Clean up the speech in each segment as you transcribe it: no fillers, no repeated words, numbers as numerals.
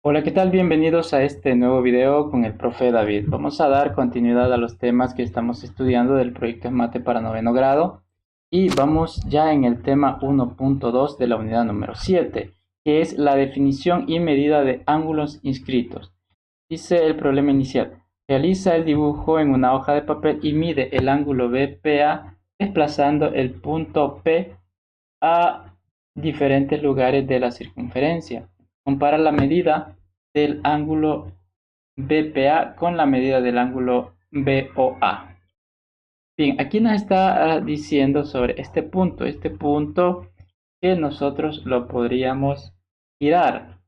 Hola, ¿qué tal? Bienvenidos a este nuevo video con el profe David. Vamos a dar continuidad a los temas que estamos estudiando del proyecto Mate para noveno grado y vamos ya en el tema 1.2 de la unidad número 7, que es la definición y medida de ángulos inscritos. Dice el problema inicial: realiza el dibujo en una hoja de papel y mide el ángulo BPA desplazando el punto P a diferentes lugares de la circunferencia. Compara la medida del ángulo BPA con la medida del ángulo BOA. Bien, aquí nos está diciendo sobre este punto que nosotros lo podríamos girar.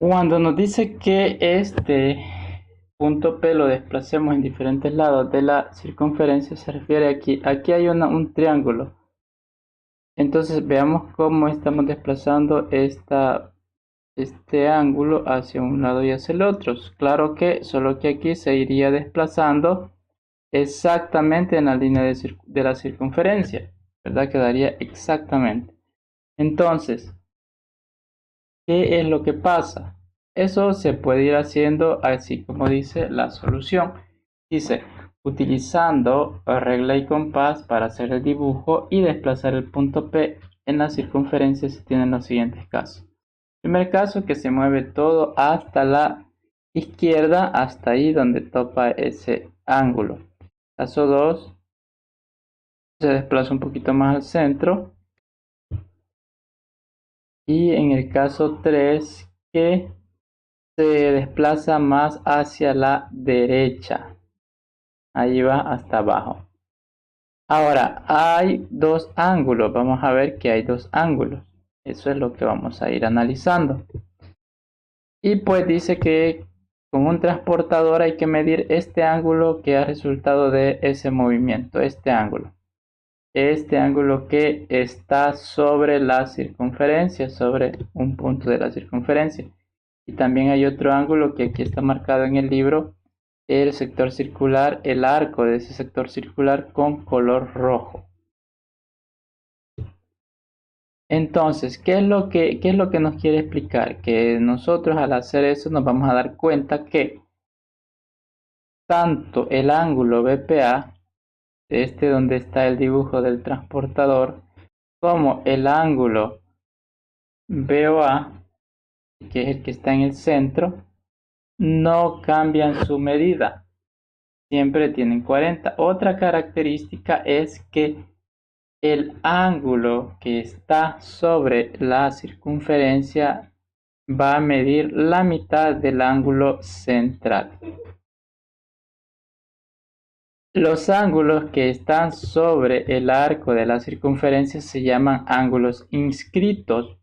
Cuando nos dice que este punto P lo desplacemos en diferentes lados de la circunferencia, se refiere aquí hay un triángulo. Entonces veamos cómo estamos desplazando este ángulo hacia un lado y hacia el otro. Claro que solo que aquí se iría desplazando exactamente en la línea de la circunferencia, ¿verdad? Quedaría exactamente. Entonces, ¿qué es lo que pasa? Eso se puede ir haciendo así como dice la solución. Dice, utilizando regla y compás para hacer el dibujo y desplazar el punto P en la circunferencia, se tienen los siguientes casos. Primer caso, que se mueve todo hasta la izquierda, hasta ahí donde topa ese ángulo. Caso 2, se desplaza un poquito más al centro. Y en el caso 3, que se desplaza más hacia la derecha. Ahí va hasta abajo. Ahora, hay dos ángulos. Vamos a ver que hay dos ángulos. Eso es lo que vamos a ir analizando. Y pues dice que con un transportador hay que medir este ángulo que ha resultado de ese movimiento. Este ángulo. Este ángulo que está sobre la circunferencia, sobre un punto de la circunferencia. Y también hay otro ángulo que aquí está marcado en el libro, el sector circular, el arco de ese sector circular con color rojo. Entonces, qué es lo que nos quiere explicar? Que nosotros al hacer eso nos vamos a dar cuenta que tanto el ángulo BPA, donde está el dibujo del transportador, como el ángulo BOA, que es el que está en el centro, no cambian su medida. Siempre tienen 40. Otra característica es que el ángulo que está sobre la circunferencia va a medir la mitad del ángulo central. Los ángulos que están sobre el arco de la circunferencia se llaman ángulos inscritos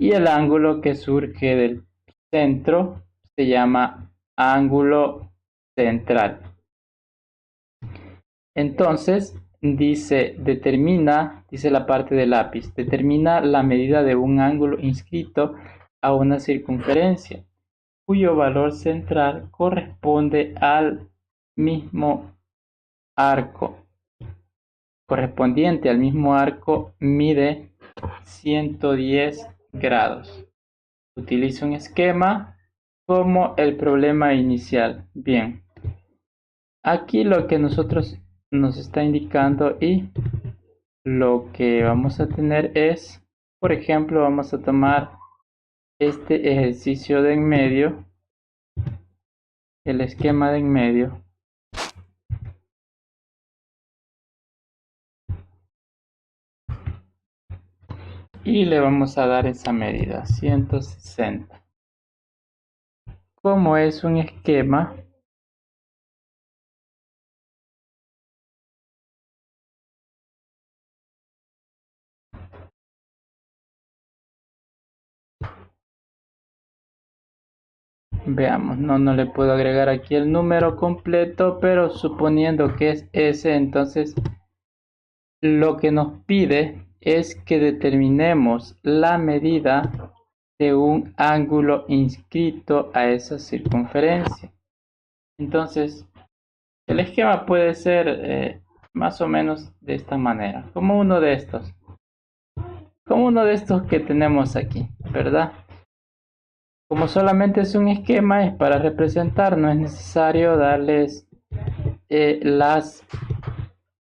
y el ángulo que surge del centro se llama ángulo central. Entonces, dice la parte del lápiz, determina la medida de un ángulo inscrito a una circunferencia, cuyo valor central corresponde al mismo arco. Correspondiente al mismo arco mide 110 grados. Utiliza un esquema como el problema inicial. Bien, aquí lo que nos está indicando y lo que vamos a tener es, por ejemplo, vamos a tomar este ejercicio de en medio, el esquema de en medio, y le vamos a dar esa medida, 160. Como es un esquema, veamos, no le puedo agregar aquí el número completo, pero suponiendo que es ese, entonces lo que nos pide es que determinemos la medida de un ángulo inscrito a esa circunferencia. Entonces, el esquema puede ser más o menos de esta manera, como uno de estos. Como uno de estos que tenemos aquí, ¿verdad? Como solamente es un esquema, es para representar, no es necesario darles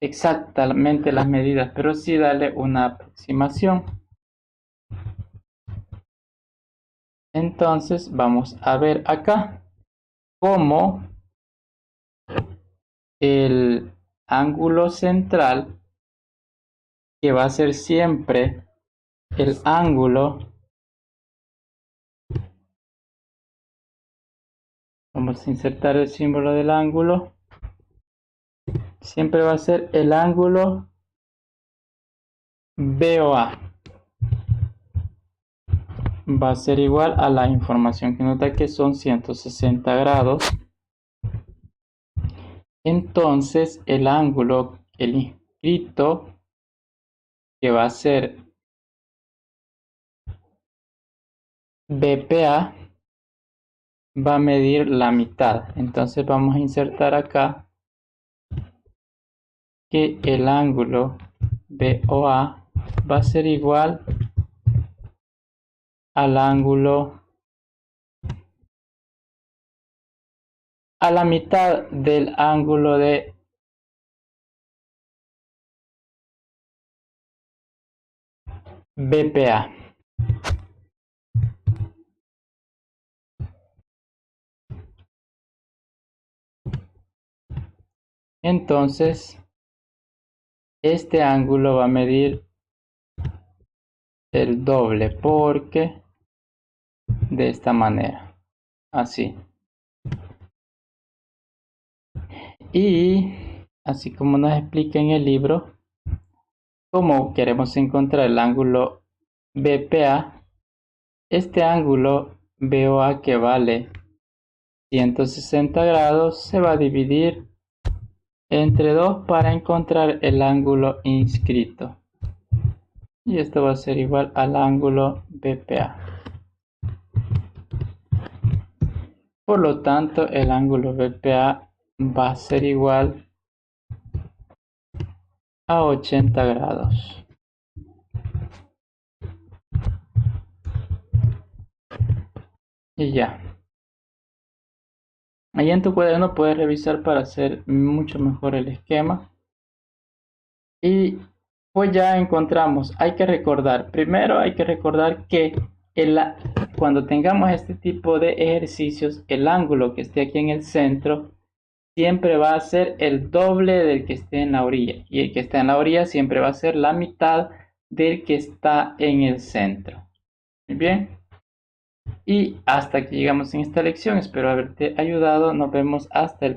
exactamente las medidas, pero sí darle una aproximación. Entonces vamos a ver acá cómo el ángulo central, que va a ser siempre el ángulo, vamos a insertar el símbolo del ángulo, siempre va a ser el ángulo BOA. Va a ser igual a la información que nos da, que son 160 grados. Entonces el ángulo, el inscrito, que va a ser BPA, va a medir la mitad. Entonces vamos a insertar acá que el ángulo BOA va a ser igual al ángulo, a la mitad del ángulo de BPA. Entonces este ángulo va a medir el doble, porque de esta manera, así. Y así como nos explica en el libro, como queremos encontrar el ángulo BPA, este ángulo BOA, que vale 160 grados, se va a dividir entre 2 para encontrar el ángulo inscrito. Y esto va a ser igual al ángulo BPA. Por lo tanto, el ángulo BPA va a ser igual a 80 grados. Y ya. Ahí en tu cuaderno puedes revisar para hacer mucho mejor el esquema. Y pues ya encontramos, hay que recordar, primero hay que recordar que cuando tengamos este tipo de ejercicios, el ángulo que esté aquí en el centro siempre va a ser el doble del que esté en la orilla, y el que está en la orilla siempre va a ser la mitad del que está en el centro. Muy bien. Y hasta aquí llegamos en esta lección. Espero haberte ayudado. Nos vemos hasta el